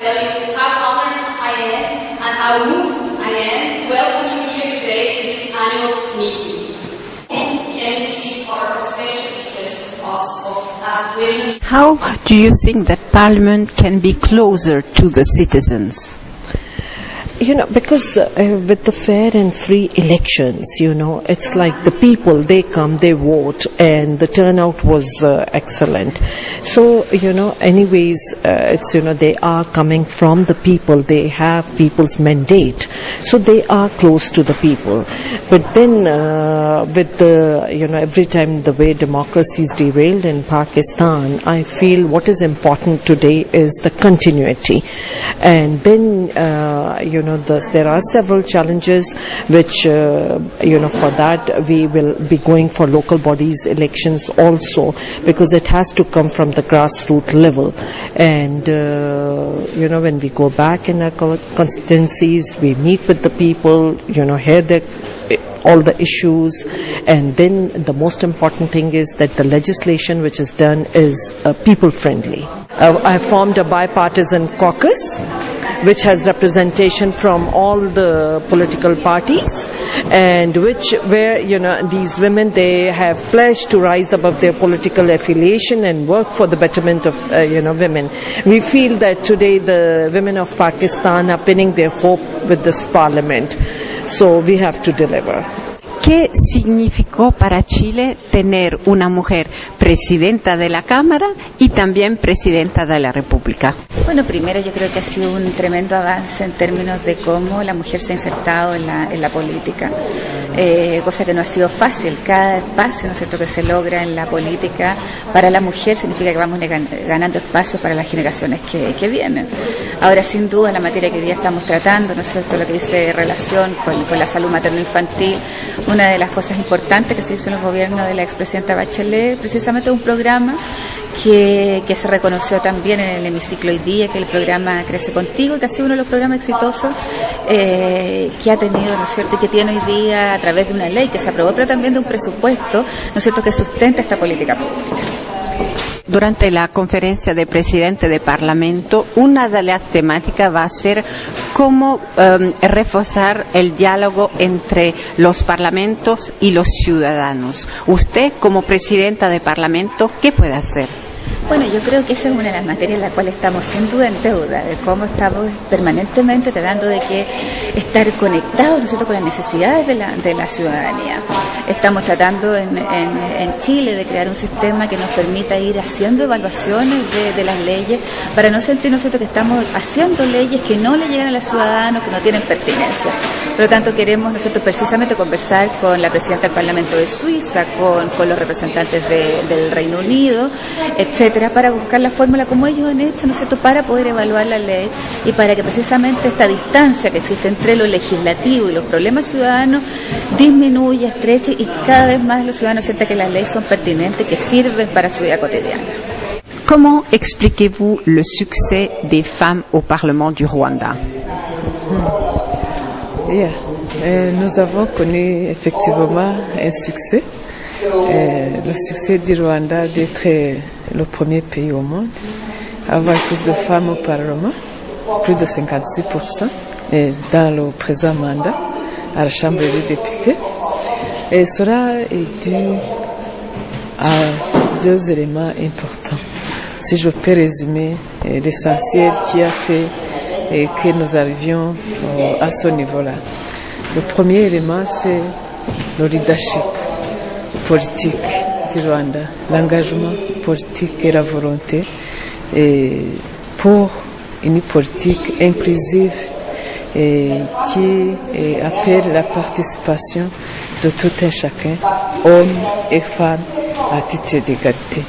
Tell you how honored I am and how moved I am to welcome you here today to this annual meeting. This is the energy for our profession because of as women. How do you think that Parliament can be closer to the citizens? Because with the fair and free elections, it's like the people, they come, they vote, and the turnout was excellent. So, anyways, it's, they are coming from the people, they have people's mandate, so they are close to the people. But then, with the, every time the way democracy is derailed in Pakistan, I feel what is important today is the continuity. And then, there are several challenges which, for that we will be going for local bodies elections also, because it has to come from the grassroots level. And, when we go back in our constituencies, we meet with the people, hear all the issues, and then the most important thing is that the legislation which is done is people friendly. I formed a bipartisan caucus which has representation from all the political parties, and where these women, they have pledged to rise above their political affiliation and work for the betterment of women. We feel that today the women of Pakistan are pinning their hope with this parliament, so we have to deliver. ¿Qué significó para Chile tener una mujer presidenta de la Cámara y también presidenta de la República? Bueno, primero yo creo que ha sido un tremendo avance en términos de cómo la mujer se ha insertado en la política, cosa que no ha sido fácil. Cada espacio, ¿no es cierto?, que se logra en la política para la mujer significa que vamos ganando espacios para las generaciones que vienen. Ahora, sin duda, la materia que hoy día estamos tratando, ¿no es cierto?, lo que dice relación con la salud materno-infantil, una de las cosas importantes que se hizo en el gobierno de la expresidenta Bachelet, precisamente un programa que se reconoció también en el hemiciclo hoy día, que es el programa Crece Contigo, que ha sido uno de los programas exitosos que ha tenido, ¿no es cierto?, y que tiene hoy día a través de una ley que se aprobó, pero también de un presupuesto, ¿no es cierto?, que sustenta esta política pública. Durante la conferencia de presidente de Parlamento, una de las temáticas va a ser cómo reforzar el diálogo entre los parlamentos y los ciudadanos. Usted, como presidenta de Parlamento, ¿qué puede hacer? Bueno, yo creo que esa es una de las materias en la cual estamos sin duda en deuda, de cómo estamos permanentemente tratando de que estar conectados, ¿no es cierto?, con las necesidades de la ciudadanía. Estamos tratando en Chile de crear un sistema que nos permita ir haciendo evaluaciones de las leyes para no sentir, ¿no es cierto?, que estamos haciendo leyes que no le llegan a los ciudadanos, que no tienen pertinencia. Por lo tanto, queremos nosotros precisamente conversar con la presidenta del Parlamento de Suiza, con los representantes del Reino Unido, etcétera, para buscar la fórmula como ellos han hecho, ¿no es cierto?, para poder evaluar la ley y para que precisamente esta distancia que existe entre lo legislativo y los problemas ciudadanos disminuya, estreche y cada vez más los ciudadanos sientan que las leyes son pertinentes, que sirven para su vida cotidiana. Comment expliquez-vous le succès des femmes au Parlement du Rwanda? Nous avons connu effectivement un succès. Le succès du Rwanda d'être le premier pays au monde à avoir plus de femmes au Parlement, plus de 56% dans le présent mandat à la Chambre des députés. Et cela est dû à deux éléments importants. Si je peux résumer l'essentiel qui a fait que nous arrivions à ce niveau-là. Le premier élément, c'est le leadership politique du Rwanda, l'engagement politique et la volonté pour une politique inclusive qui appelle la participation de tout un chacun, hommes et femmes, à titre d'égalité.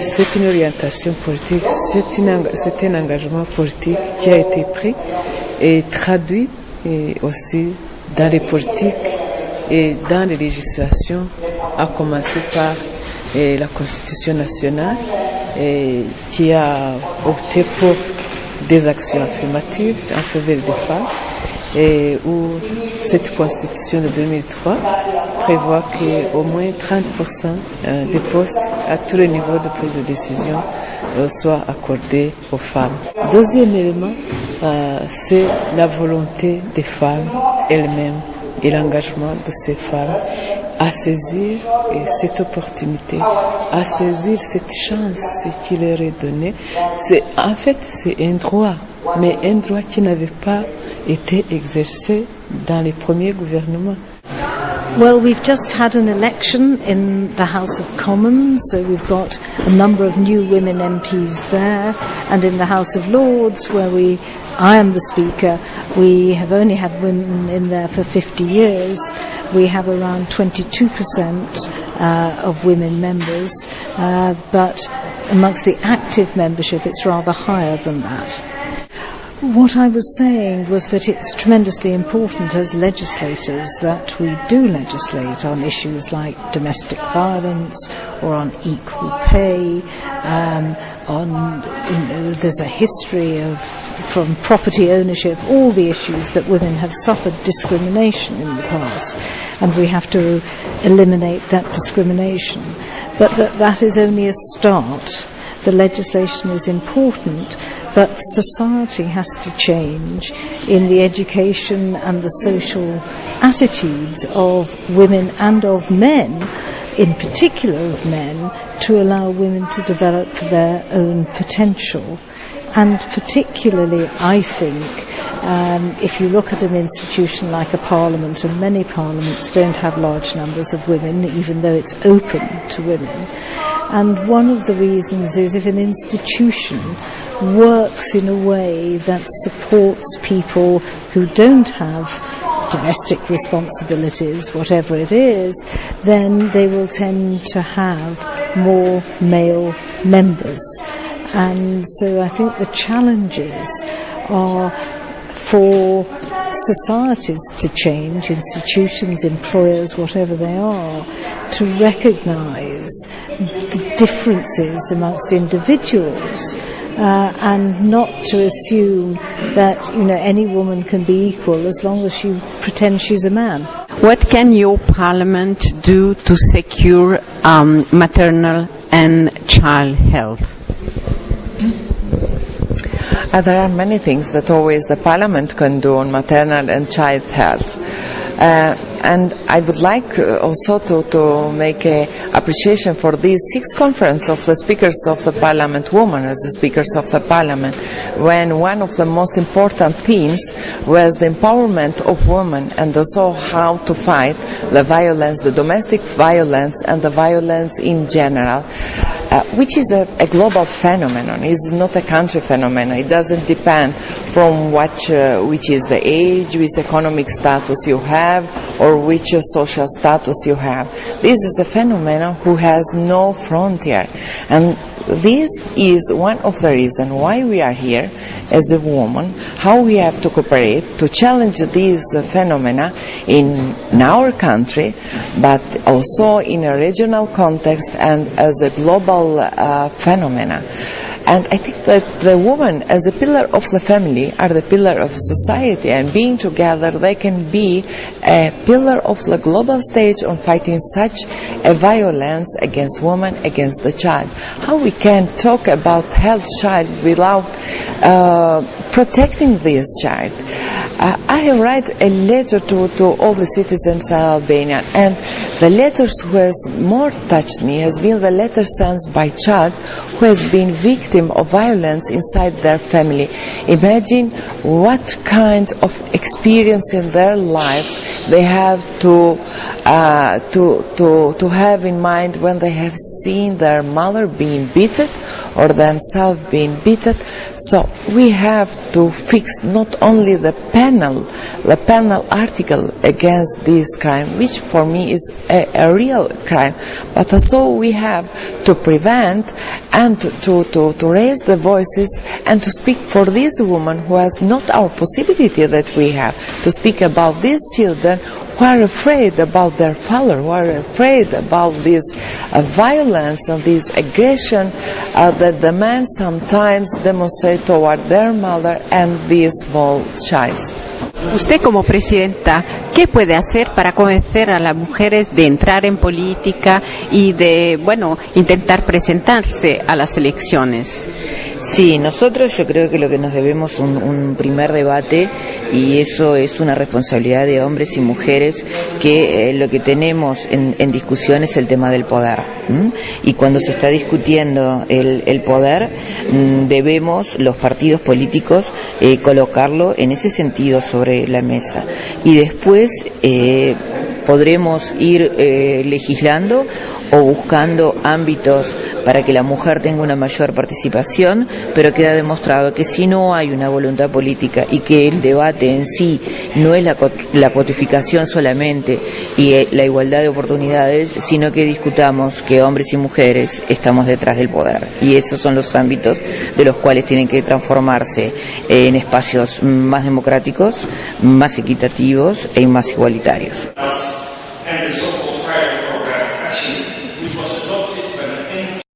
C'est une orientation politique, c'est un engagement politique qui a été pris et traduit aussi dans les politiques et dans les législations, à commencer par la Constitution nationale qui a opté pour des actions affirmatives en faveur des femmes et où cette constitution de 2003 prévoit qu'au moins 30% des postes à tous les niveaux de prise de décision soient accordés aux femmes. Deuxième élément, c'est la volonté des femmes elles-mêmes et l'engagement de ces femmes à saisir cette opportunité, à saisir cette chance qui leur est donnée. En fait, c'est un droit, mais un droit qui n'avait pas été exercé dans les premiers gouvernements. Well, we've just had an election in the House of Commons, so we've got a number of new women MPs there, and in the House of Lords, where I am the Speaker, we have only had women in there for 50 years. We have around 22% of women members, but amongst the active membership it's rather higher than that. What I was saying was that it's tremendously important as legislators that we do legislate on issues like domestic violence or on equal pay, there's a history from property ownership, all the issues that women have suffered discrimination in the past, and we have to eliminate that discrimination. But that is only a start. The legislation is important, but society has to change in the education and the social attitudes of women and of men, in particular of men, to allow women to develop their own potential. And particularly, I think, if you look at an institution like a parliament, and many parliaments don't have large numbers of women, even though it's open to women. And one of the reasons is if an institution works in a way that supports people who don't have domestic responsibilities, whatever it is, then they will tend to have more male members. And so I think the challenges are for societies to change, institutions, employers, whatever they are, to recognise the differences amongst individuals and not to assume that any woman can be equal as long as she pretends she's a man. What can your parliament do to secure maternal and child health? There are many things that always the Parliament can do on maternal and child health. And I would like also to make an appreciation for these 6 conference of the speakers of the Parliament, women as the speakers of the Parliament, when one of the most important themes was the empowerment of women and also how to fight the violence, the domestic violence and the violence in general, which is a global phenomenon. It's not a country phenomenon. It doesn't depend from which is the age, which economic status you have, or which social status you have. This is a phenomenon who has no frontier, and this is one of the reasons why we are here as a woman, how we have to cooperate to challenge these phenomena in our country, but also in a regional context and as a global phenomena. And I think that the women, as a pillar of the family, are the pillar of society, and being together, they can be a pillar of the global stage on fighting such a violence against women, against the child. How we can talk about health child without protecting this child? I have written a letter to all the citizens of Albania, and the letters who has more touched me has been the letter sent by child who has been victim of violence inside their family. Imagine what kind of experience in their lives they have to have in mind when they have seen their mother being beaten or themselves being beaten. So we have to fix not only the penal article against this crime, which for me is a real crime, but also we have to prevent and to raise the voices and to speak for these women who has not our possibility that we have, to speak about these children who are afraid about their father, who are afraid about this violence and this aggression that the men sometimes demonstrate toward their mother and this small child. Usted como presidenta, ¿qué puede hacer para convencer a las mujeres de entrar en política y de, intentar presentarse a las elecciones? Sí, nosotros yo creo que lo que nos debemos un primer debate, y eso es una responsabilidad de hombres y mujeres, que lo que tenemos en discusión es el tema del poder. Y cuando se está discutiendo el poder, debemos los partidos políticos colocarlo en ese sentido sobre la mesa. Y después podremos ir legislando o buscando ámbitos para que la mujer tenga una mayor participación, pero queda demostrado que si no hay una voluntad política y que el debate en sí no es la codificación solamente y la igualdad de oportunidades, sino que discutamos que hombres y mujeres estamos detrás del poder. Y esos son los ámbitos de los cuales tienen que transformarse en espacios más democráticos, más equitativos y más igualitarios.